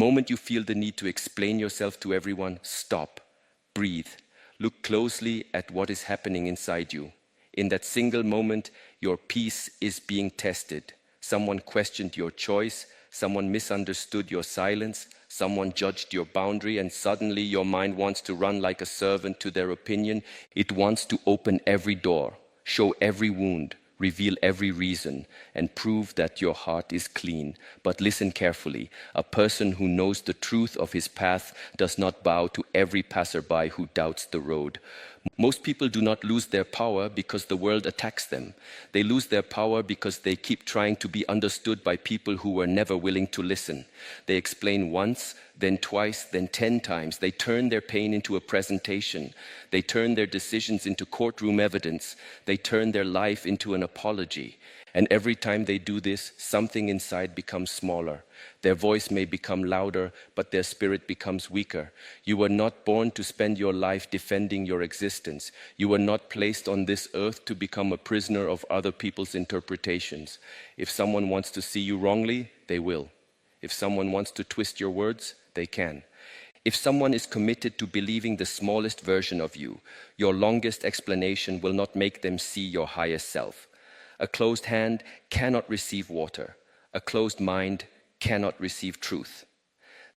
The moment you feel the need to explain yourself to everyone, stop, breathe, look closely at what is happening inside you. In that single moment, your peace is being tested. Someone questioned your choice, someone misunderstood your silence, someone judged your boundary, and suddenly your mind wants to run like a servant to their opinion. It wants to open every door, show every wound, reveal every reason, and prove that your heart is clean. But listen carefully. A person who knows the truth of his path does not bow to every passerby who doubts the road. Most people do not lose their power because the world attacks them. They lose their power because they keep trying to be understood by people who were never willing to listen. They explain once, then twice, then 10 times. They turn their pain into a presentation. They turn their decisions into courtroom evidence. They turn their life into an apology. And every time they do this, something inside becomes smaller. Their voice may become louder, but their spirit becomes weaker. You were not born to spend your life defending your existence. You were not placed on this earth to become a prisoner of other people's interpretations. If someone wants to see you wrongly, they will. If someone wants to twist your words, they can. If someone is committed to believing the smallest version of you, your longest explanation will not make them see your highest self. A closed hand cannot receive water. A closed mind cannot receive truth.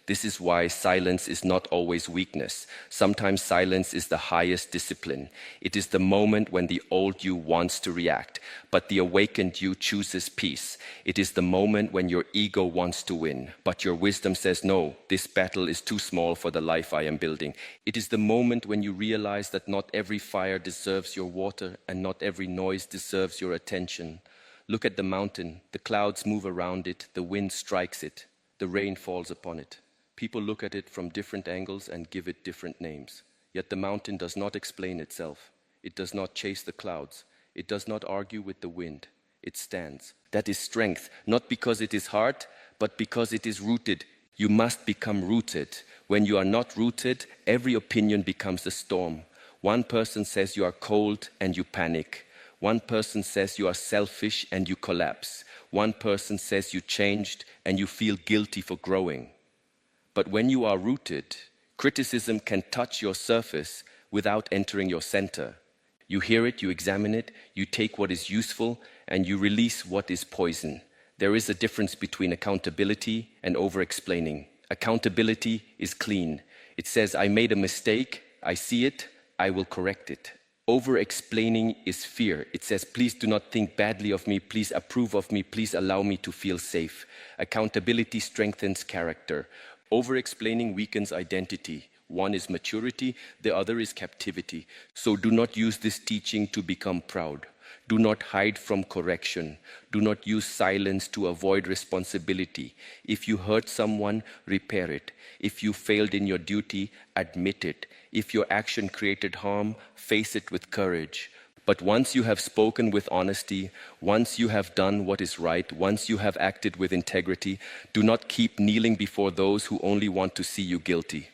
This is why silence is not always weakness. Sometimes silence is the highest discipline. It is the moment when the old you wants to react, but the awakened you chooses peace. It is the moment when your ego wants to win, but your wisdom says, no, this battle is too small for the life I am building. It is the moment when you realize that not every fire deserves your water and not every noise deserves your attention. Look at the mountain. The clouds move around it. The wind strikes it. The rain falls upon it. People look at it from different angles and give it different names. Yet the mountain does not explain itself. It does not chase the clouds. It does not argue with the wind. It stands. That is strength, not because it is hard, but because it is rooted. You must become rooted. When you are not rooted, every opinion becomes a storm. One person says you are cold and you panic. One person says you are selfish and you collapse. One person says you changed and you feel guilty for growing. But when you are rooted, criticism can touch your surface without entering your center. You hear it, you examine it, you take what is useful, and you release what is poison. There is a difference between accountability and over-explaining. Accountability is clean. It says, I made a mistake, I see it, I will correct it. Over-explaining is fear. It says, please do not think badly of me, please approve of me, please allow me to feel safe. Accountability strengthens character. Over-explaining weakens identity. One is maturity, the other is captivity. So do not use this teaching to become proud. Do not hide from correction. Do not use silence to avoid responsibility. If you hurt someone, repair it. If you failed in your duty, admit it. If your action created harm, face it with courage. But once you have spoken with honesty, once you have done what is right, once you have acted with integrity, do not keep kneeling before those who only want to see you guilty.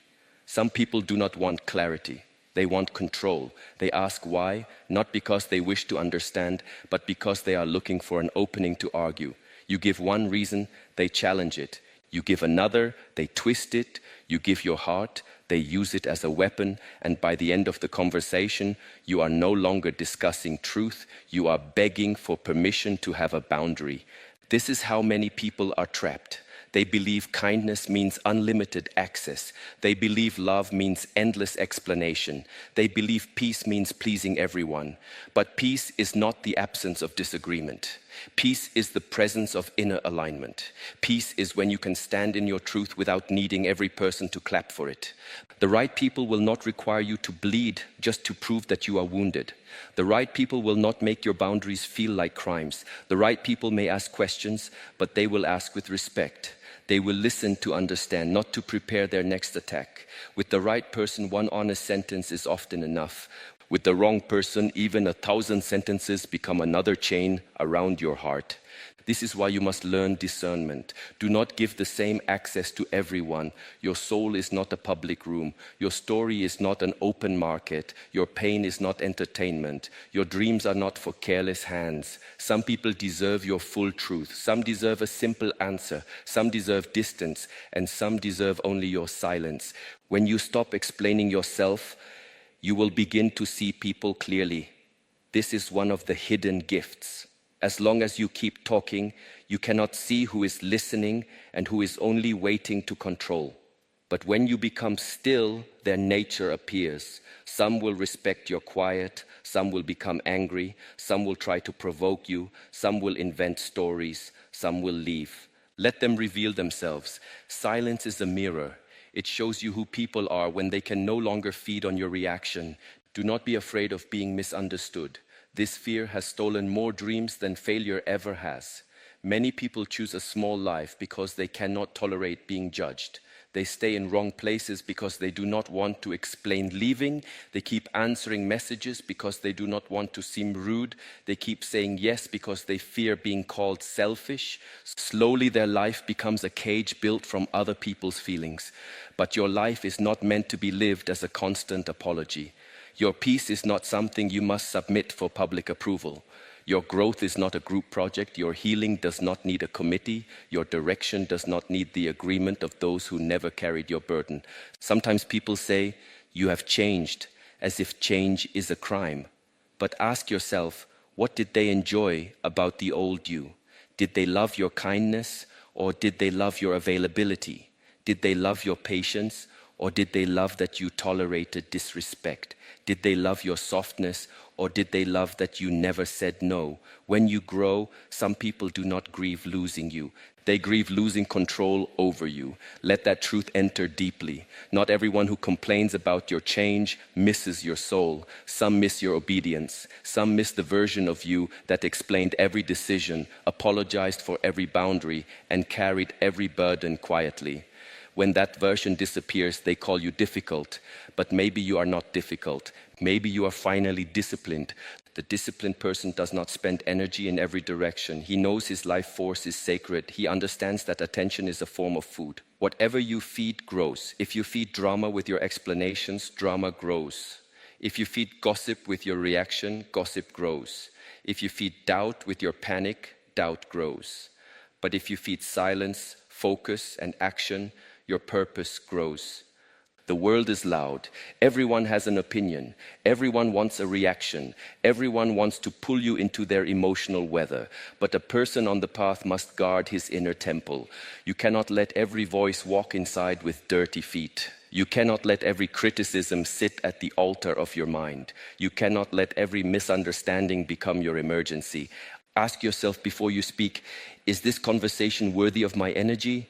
Some people do not want clarity. They want control. They ask why, not because they wish to understand, but because they are looking for an opening to argue. You give one reason, they challenge it. You give another, they twist it. You give your heart, they use it as a weapon, and by the end of the conversation, you are no longer discussing truth, you are begging for permission to have a boundary. This is how many people are trapped. They believe kindness means unlimited access. They believe love means endless explanation. They believe peace means pleasing everyone. But peace is not the absence of disagreement. Peace is the presence of inner alignment. Peace is when you can stand in your truth without needing every person to clap for it. The right people will not require you to bleed just to prove that you are wounded. The right people will not make your boundaries feel like crimes. The right people may ask questions, but they will ask with respect. They will listen to understand, not to prepare their next attack. With the right person, one honest sentence is often enough. With the wrong person, even 1,000 sentences become another chain around your heart. This is why you must learn discernment. Do not give the same access to everyone. Your soul is not a public room. Your story is not an open market. Your pain is not entertainment. Your dreams are not for careless hands. Some people deserve your full truth. Some deserve a simple answer. Some deserve distance. And some deserve only your silence. When you stop explaining yourself, you will begin to see people clearly. This is one of the hidden gifts. As long as you keep talking, you cannot see who is listening and who is only waiting to control. But when you become still, their nature appears. Some will respect your quiet, some will become angry, some will try to provoke you, some will invent stories, some will leave. Let them reveal themselves. Silence is a mirror. It shows you who people are when they can no longer feed on your reaction. Do not be afraid of being misunderstood. This fear has stolen more dreams than failure ever has. Many people choose a small life because they cannot tolerate being judged. They stay in wrong places because they do not want to explain leaving. They keep answering messages because they do not want to seem rude. They keep saying yes because they fear being called selfish. Slowly their life becomes a cage built from other people's feelings. But your life is not meant to be lived as a constant apology. Your peace is not something you must submit for public approval. Your growth is not a group project. Your healing does not need a committee. Your direction does not need the agreement of those who never carried your burden. Sometimes people say, "You have changed," as if change is a crime. But ask yourself, what did they enjoy about the old you? Did they love your kindness, or did they love your availability? Did they love your patience, or did they love that you tolerated disrespect? Did they love your softness, or did they love that you never said no? When you grow, some people do not grieve losing you. They grieve losing control over you. Let that truth enter deeply. Not everyone who complains about your change misses your soul. Some miss your obedience. Some miss the version of you that explained every decision, apologized for every boundary, and carried every burden quietly. When that version disappears, they call you difficult. But maybe you are not difficult. Maybe you are finally disciplined. The disciplined person does not spend energy in every direction. He knows his life force is sacred. He understands that attention is a form of food. Whatever you feed grows. If you feed drama with your explanations, drama grows. If you feed gossip with your reaction, gossip grows. If you feed doubt with your panic, doubt grows. But if you feed silence, focus, and action, your purpose grows. The world is loud. Everyone has an opinion. Everyone wants a reaction. Everyone wants to pull you into their emotional weather. But a person on the path must guard his inner temple. You cannot let every voice walk inside with dirty feet. You cannot let every criticism sit at the altar of your mind. You cannot let every misunderstanding become your emergency. Ask yourself before you speak, is this conversation worthy of my energy?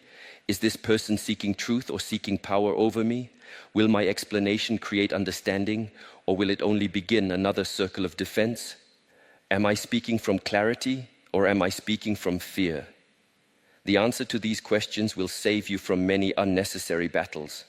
Is this person seeking truth or seeking power over me? Will my explanation create understanding, or will it only begin another circle of defense? Am I speaking from clarity, or am I speaking from fear? The answer to these questions will save you from many unnecessary battles.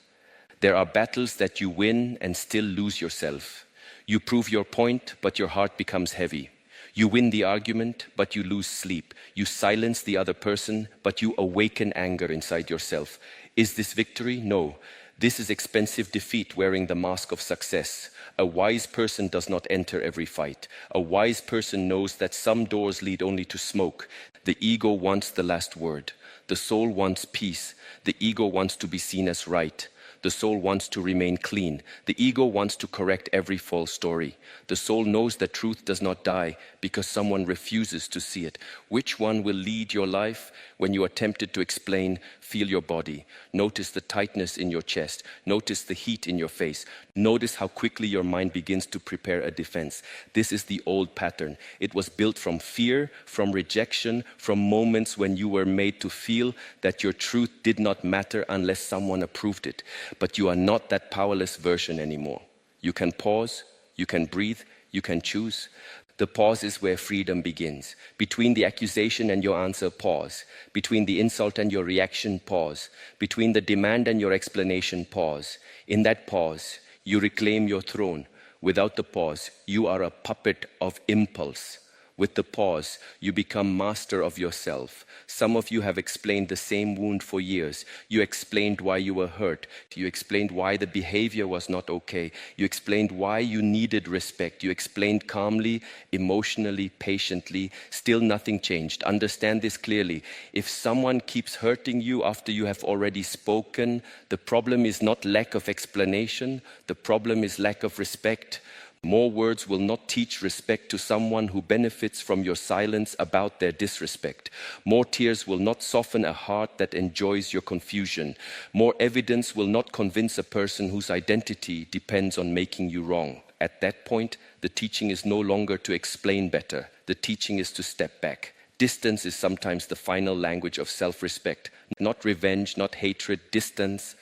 There are battles that you win and still lose yourself. You prove your point, but your heart becomes heavy. You win the argument, but you lose sleep. You silence the other person, but you awaken anger inside yourself. Is this victory? No. This is expensive defeat wearing the mask of success. A wise person does not enter every fight. A wise person knows that some doors lead only to smoke. The ego wants the last word. The soul wants peace. The ego wants to be seen as right. The soul wants to remain clean. The ego wants to correct every false story. The soul knows that truth does not die because someone refuses to see it. Which one will lead your life? When you are tempted to explain, feel your body. Notice the tightness in your chest. Notice the heat in your face. Notice how quickly your mind begins to prepare a defense. This is the old pattern. It was built from fear, from rejection, from moments when you were made to feel that your truth did not matter unless someone approved it. But you are not that powerless version anymore. You can pause, you can breathe, you can choose. The pause is where freedom begins. Between the accusation and your answer, pause. Between the insult and your reaction, pause. Between the demand and your explanation, pause. In that pause, you reclaim your throne. Without the pause, you are a puppet of impulse. With the pause, you become master of yourself. Some of you have explained the same wound for years. You explained why you were hurt. You explained why the behavior was not okay. You explained why you needed respect. You explained calmly, emotionally, patiently. Still nothing changed. Understand this clearly. If someone keeps hurting you after you have already spoken, the problem is not lack of explanation. The problem is lack of respect. More words will not teach respect to someone who benefits from your silence about their disrespect. More tears will not soften a heart that enjoys your confusion. More evidence will not convince a person whose identity depends on making you wrong. At that point, the teaching is no longer to explain better. The teaching is to step back. Distance is sometimes the final language of self-respect. Not revenge, not hatred, distance.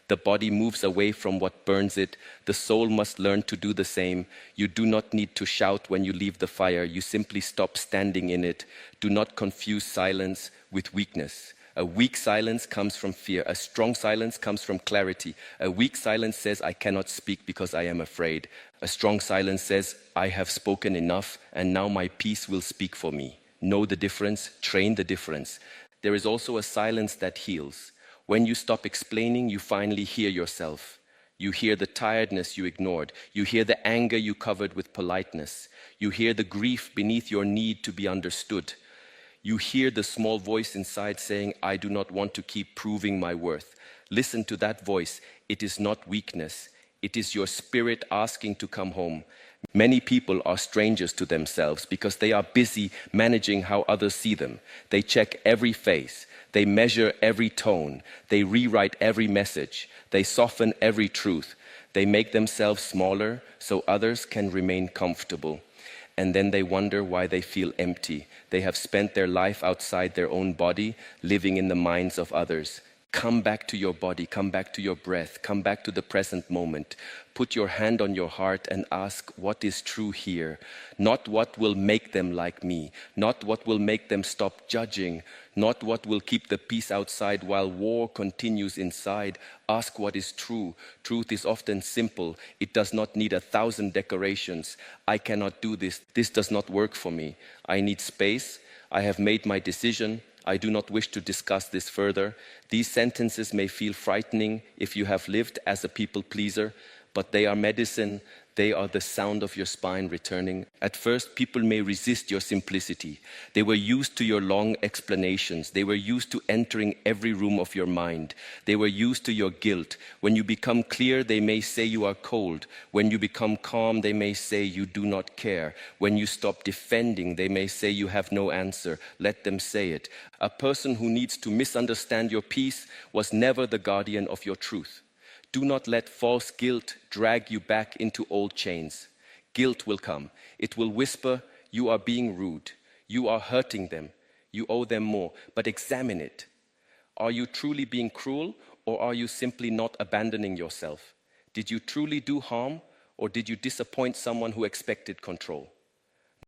The body moves away from what burns it. The soul must learn to do the same. You do not need to shout when you leave the fire. You simply stop standing in it. Do not confuse silence with weakness. A weak silence comes from fear. A strong silence comes from clarity. A weak silence says, I cannot speak because I am afraid. A strong silence says, I have spoken enough and now my peace will speak for me. Know the difference, train the difference. There is also a silence that heals. When you stop explaining, you finally hear yourself. You hear the tiredness you ignored. You hear the anger you covered with politeness. You hear the grief beneath your need to be understood. You hear the small voice inside saying, I do not want to keep proving my worth. Listen to that voice. It is not weakness. It is your spirit asking to come home. Many people are strangers to themselves because they are busy managing how others see them. They check every face. They measure every tone. They rewrite every message. They soften every truth. They make themselves smaller so others can remain comfortable. And then they wonder why they feel empty. They have spent their life outside their own body, living in the minds of others. Come back to your body, come back to your breath, come back to the present moment. Put your hand on your heart and ask what is true here. Not what will make them like me, not what will make them stop judging, not what will keep the peace outside while war continues inside. Ask what is true. Truth is often simple. It does not need 1,000 decorations. I cannot do this. This does not work for me. I need space. I have made my decision. I do not wish to discuss this further. These sentences may feel frightening if you have lived as a people pleaser, but they are medicine. They are the sound of your spine returning. At first, people may resist your simplicity. They were used to your long explanations. They were used to entering every room of your mind. They were used to your guilt. When you become clear, they may say you are cold. When you become calm, they may say you do not care. When you stop defending, they may say you have no answer. Let them say it. A person who needs to misunderstand your peace was never the guardian of your truth. Do not let false guilt drag you back into old chains. Guilt will come. It will whisper, you are being rude. You are hurting them. You owe them more. But examine it. Are you truly being cruel, or are you simply not abandoning yourself? Did you truly do harm, or did you disappoint someone who expected control?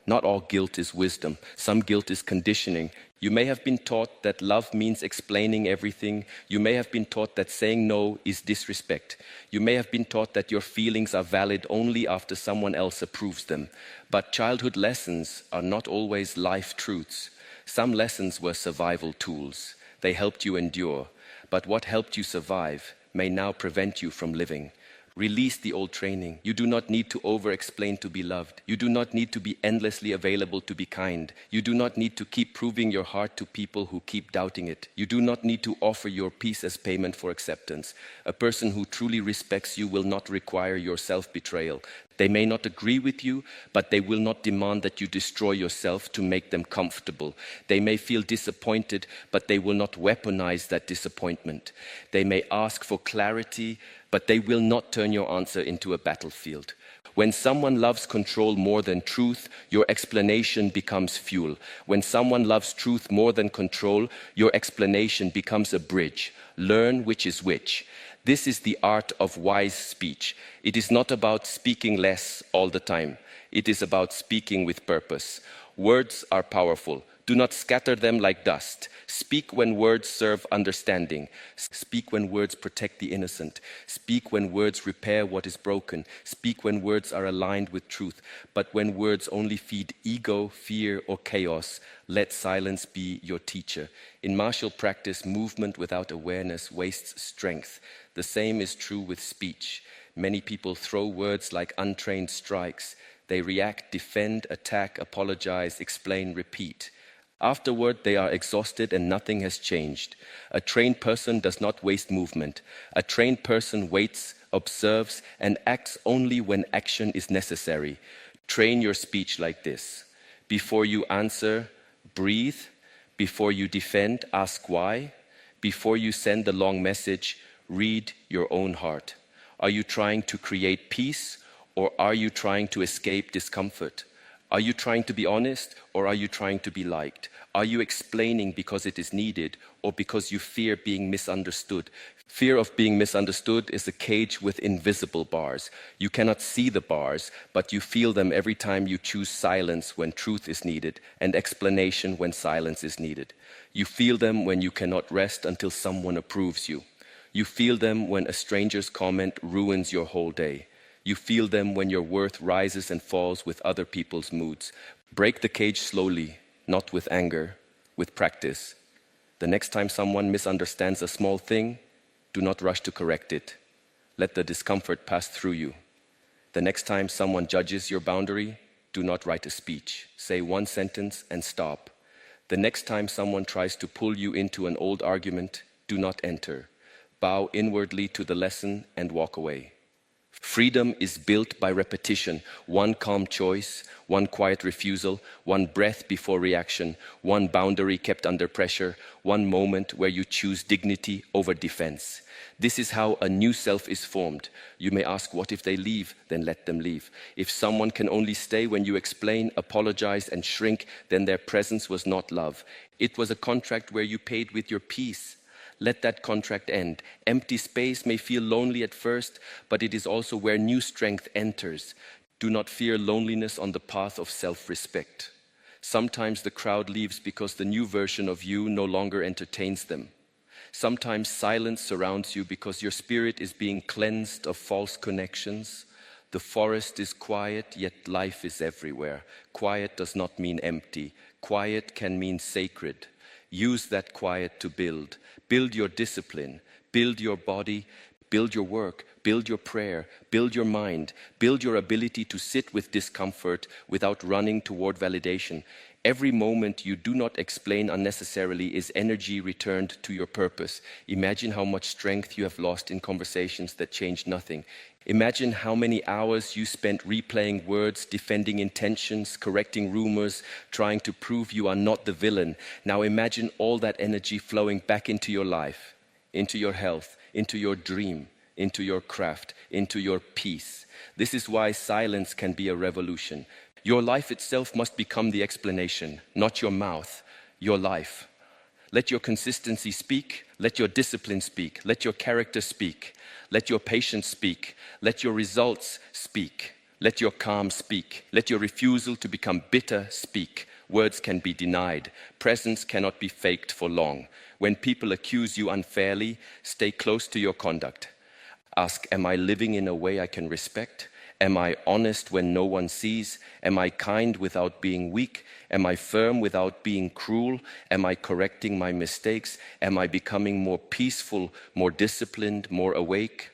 Not all guilt is wisdom. Some guilt is conditioning. You may have been taught that love means explaining everything. You may have been taught that saying no is disrespect. You may have been taught that your feelings are valid only after someone else approves them. But childhood lessons are not always life truths. Some lessons were survival tools. They helped you endure. But what helped you survive may now prevent you from living. Release the old training. You do not need to over-explain to be loved. You do not need to be endlessly available to be kind. You do not need to keep proving your heart to people who keep doubting it. You do not need to offer your peace as payment for acceptance. A person who truly respects you will not require your self-betrayal. They may not agree with you, but they will not demand that you destroy yourself to make them comfortable. They may feel disappointed, but they will not weaponize that disappointment. They may ask for clarity, but they will not turn your answer into a battlefield. When someone loves control more than truth, your explanation becomes fuel. When someone loves truth more than control, your explanation becomes a bridge. Learn which is which. This is the art of wise speech. It is not about speaking less all the time. It is about speaking with purpose. Words are powerful. Do not scatter them like dust. Speak when words serve understanding. Speak when words protect the innocent. Speak when words repair what is broken. Speak when words are aligned with truth. But when words only feed ego, fear, or chaos, let silence be your teacher. In martial practice, movement without awareness wastes strength. The same is true with speech. Many people throw words like untrained strikes. They react, defend, attack, apologize, explain, repeat. Afterward, they are exhausted and nothing has changed. A trained person does not waste movement. A trained person waits, observes, and acts only when action is necessary. Train your speech like this. Before you answer, breathe. Before you defend, ask why. Before you send a long message, read your own heart. Are you trying to create peace, or are you trying to escape discomfort? Are you trying to be honest, or are you trying to be liked? Are you explaining because it is needed, or because you fear being misunderstood? Fear of being misunderstood is a cage with invisible bars. You cannot see the bars, but you feel them every time you choose silence when truth is needed, and explanation when silence is needed. You feel them when you cannot rest until someone approves you. You feel them when a stranger's comment ruins your whole day. You feel them when your worth rises and falls with other people's moods. Break the cage slowly, not with anger, with practice. The next time someone misunderstands a small thing, do not rush to correct it. Let the discomfort pass through you. The next time someone judges your boundary, do not write a speech. Say one sentence and stop. The next time someone tries to pull you into an old argument, do not enter. Bow inwardly to the lesson and walk away. Freedom is built by repetition. One calm choice, one quiet refusal, one breath before reaction, one boundary kept under pressure, one moment where you choose dignity over defense. This is how a new self is formed. You may ask, what if they leave? Then let them leave. If someone can only stay when you explain, apologize, and shrink, then their presence was not love. It was a contract where you paid with your peace. Let that contract end. Empty space may feel lonely at first, but it is also where new strength enters. Do not fear loneliness on the path of self-respect. Sometimes the crowd leaves because the new version of you no longer entertains them. Sometimes silence surrounds you because your spirit is being cleansed of false connections. The forest is quiet, yet life is everywhere. Quiet does not mean empty. Quiet can mean sacred. Use that quiet to build. Build your discipline, build your body, build your work, build your prayer, build your mind, build your ability to sit with discomfort without running toward validation. Every moment you do not explain unnecessarily is energy returned to your purpose. Imagine how much strength you have lost in conversations that changed nothing. Imagine how many hours you spent replaying words, defending intentions, correcting rumors, trying to prove you are not the villain. Now imagine all that energy flowing back into your life, into your health, into your dream, into your craft, into your peace. This is why silence can be a revolution. Your life itself must become the explanation, not your mouth, your life. Let your consistency speak, let your discipline speak, let your character speak, let your patience speak, let your results speak, let your calm speak, let your refusal to become bitter speak. Words can be denied, presence cannot be faked for long. When people accuse you unfairly, stay close to your conduct. Ask, am I living in a way I can respect? Am I honest when no one sees? Am I kind without being weak? Am I firm without being cruel? Am I correcting my mistakes? Am I becoming more peaceful, more disciplined, more awake?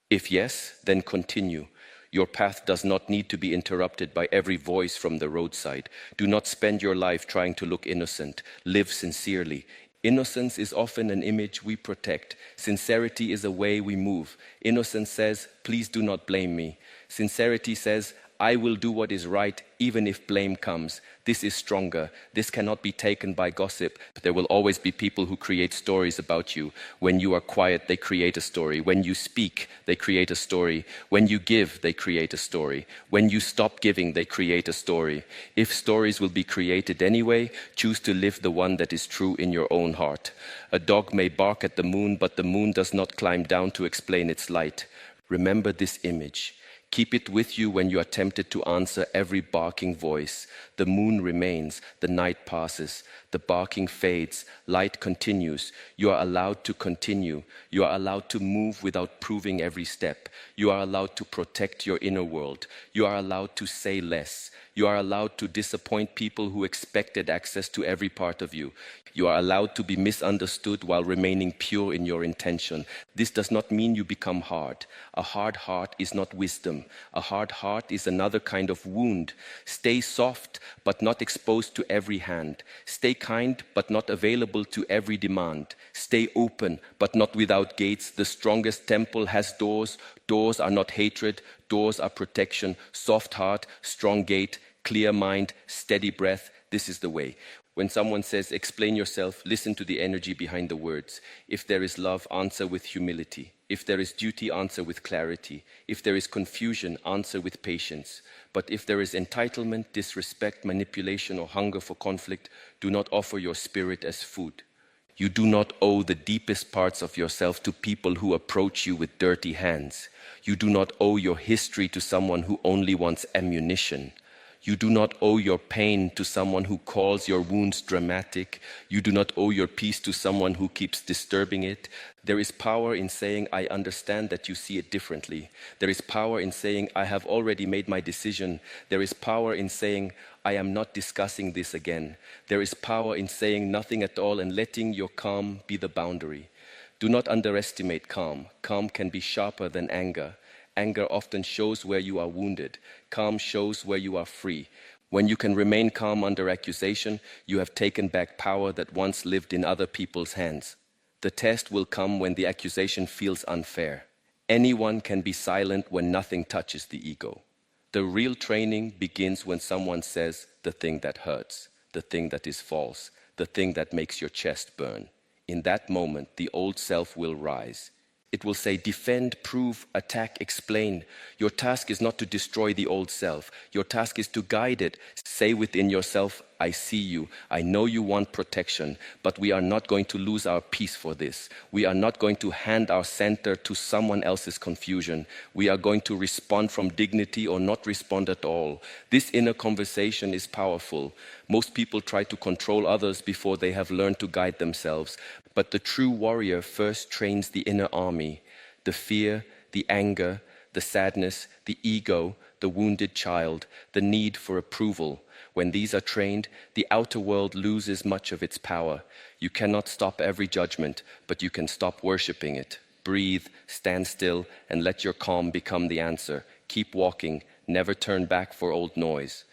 If yes, then continue. Your path does not need to be interrupted by every voice from the roadside. Do not spend your life trying to look innocent. Live sincerely. Innocence is often an image we protect. Sincerity is a way we move. Innocence says, please do not blame me. Sincerity says, I will do what is right even if blame comes. This is stronger. This cannot be taken by gossip. There will always be people who create stories about you. When you are quiet, they create a story. When you speak, they create a story. When you give, they create a story. When you stop giving, they create a story. If stories will be created anyway, choose to live the one that is true in your own heart. A dog may bark at the moon, but the moon does not climb down to explain its light. Remember this image. Keep it with you when you are tempted to answer every barking voice. The moon remains, the night passes, the barking fades, light continues. You are allowed to continue. You are allowed to move without proving every step. You are allowed to protect your inner world. You are allowed to say less. You are allowed to disappoint people who expected access to every part of you. You are allowed to be misunderstood while remaining pure in your intention. This does not mean you become hard. A hard heart is not wisdom. A hard heart is another kind of wound. Stay soft, but not exposed to every hand. Stay kind, but not available to every demand. Stay open, but not without gates. The strongest temple has doors. Doors are not hatred. Doors are protection. Soft heart, strong gate, clear mind, steady breath. This is the way. When someone says, explain yourself, listen to the energy behind the words. If there is love, answer with humility. If there is duty, answer with clarity. If there is confusion, answer with patience. But if there is entitlement, disrespect, manipulation, or hunger for conflict, do not offer your spirit as food. You do not owe the deepest parts of yourself to people who approach you with dirty hands. You do not owe your history to someone who only wants ammunition. You do not owe your pain to someone who calls your wounds dramatic. You do not owe your peace to someone who keeps disturbing it. There is power in saying, I understand that you see it differently. There is power in saying, I have already made my decision. There is power in saying, I am not discussing this again. There is power in saying nothing at all and letting your calm be the boundary. Do not underestimate calm. Calm can be sharper than anger. Anger often shows where you are wounded. Calm shows where you are free. When you can remain calm under accusation, you have taken back power that once lived in other people's hands. The test will come when the accusation feels unfair. Anyone can be silent when nothing touches the ego. The real training begins when someone says the thing that hurts, the thing that is false, the thing that makes your chest burn. In that moment, the old self will rise. It will say, defend, prove, attack, explain. Your task is not to destroy the old self. Your task is to guide it. Say within yourself, I see you. I know you want protection, but we are not going to lose our peace for this. We are not going to hand our center to someone else's confusion. We are going to respond from dignity or not respond at all. This inner conversation is powerful. Most people try to control others before they have learned to guide themselves. But the true warrior first trains the inner army, the fear, the anger, the sadness, the ego, the wounded child, the need for approval. When these are trained, the outer world loses much of its power. You cannot stop every judgment, but you can stop worshipping it. Breathe, stand still, and let your calm become the answer. Keep walking, never turn back for old noise.